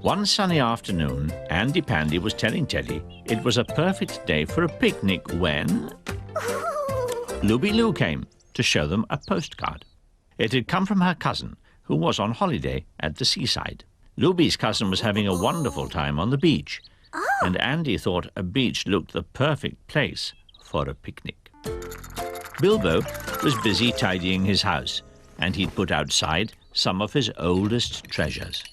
One sunny afternoon, Andy Pandy was telling Teddy it was a perfect day for a picnic when Looby Loo came to show them a postcard. It had come from her cousin, who was on holiday at the seaside. Looby's cousin was having a wonderful time on the beach, and Andy thought a beach looked the perfect place for a picnic. Bilbo was busy tidying his house, and he'd put outside some of his oldest treasures.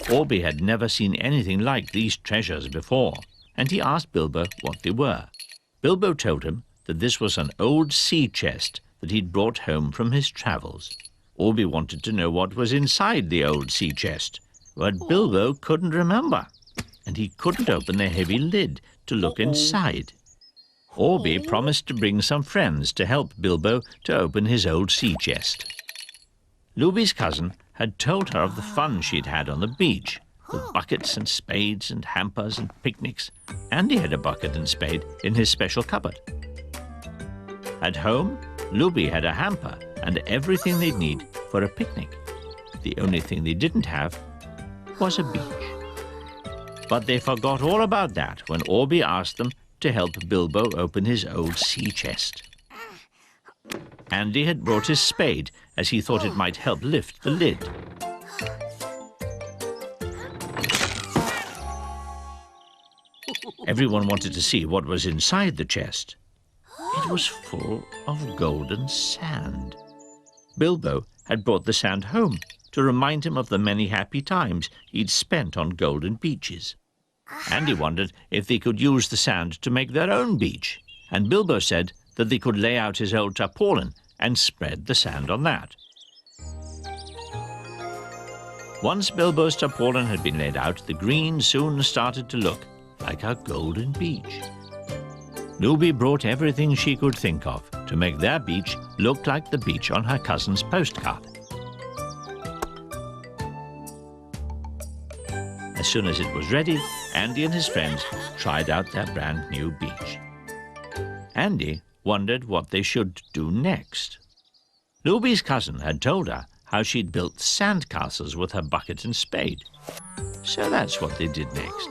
Orby had never seen anything like these treasures before, and he asked Bilbo what they were. Bilbo told him that this was an old sea chest that he'd brought home from his travels. Orby wanted to know what was inside the old sea chest, but Bilbo couldn't remember, and he couldn't open the heavy lid to look inside. Orby promised to bring some friends to help Bilbo to open his old sea chest. Looby's cousin had told her of the fun she'd had on the beach, with buckets and spades and hampers and picnics. Andy had a bucket and spade in his special cupboard. At home, Looby had a hamper and everything they'd need for a picnic. The only thing they didn't have was a beach. But they forgot all about that when Orby asked them to help Bilbo open his old sea chest. Andy had brought his spade, as he thought it might help lift the lid. Everyone wanted to see what was inside the chest. It was full of golden sand. Bilbo had brought the sand home to remind him of the many happy times he'd spent on golden beaches. Andy wondered if they could use the sand to make their own beach, and Bilbo said that they could lay out his old tarpaulin and spread the sand on that. Once Bilbo's tarpaulin had been laid out, the green soon started to look like a golden beach. Looby brought everything she could think of to make their beach look like the beach on her cousin's postcard. As soon as it was ready, Andy and his friends tried out their brand new beach. Andy wondered what they should do next. Looby's cousin had told her how she'd built sandcastles with her bucket and spade. So that's what they did next.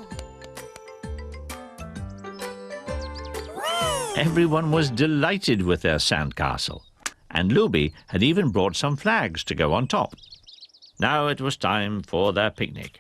Everyone was delighted with their sandcastle, and Looby had even brought some flags to go on top. Now it was time for their picnic.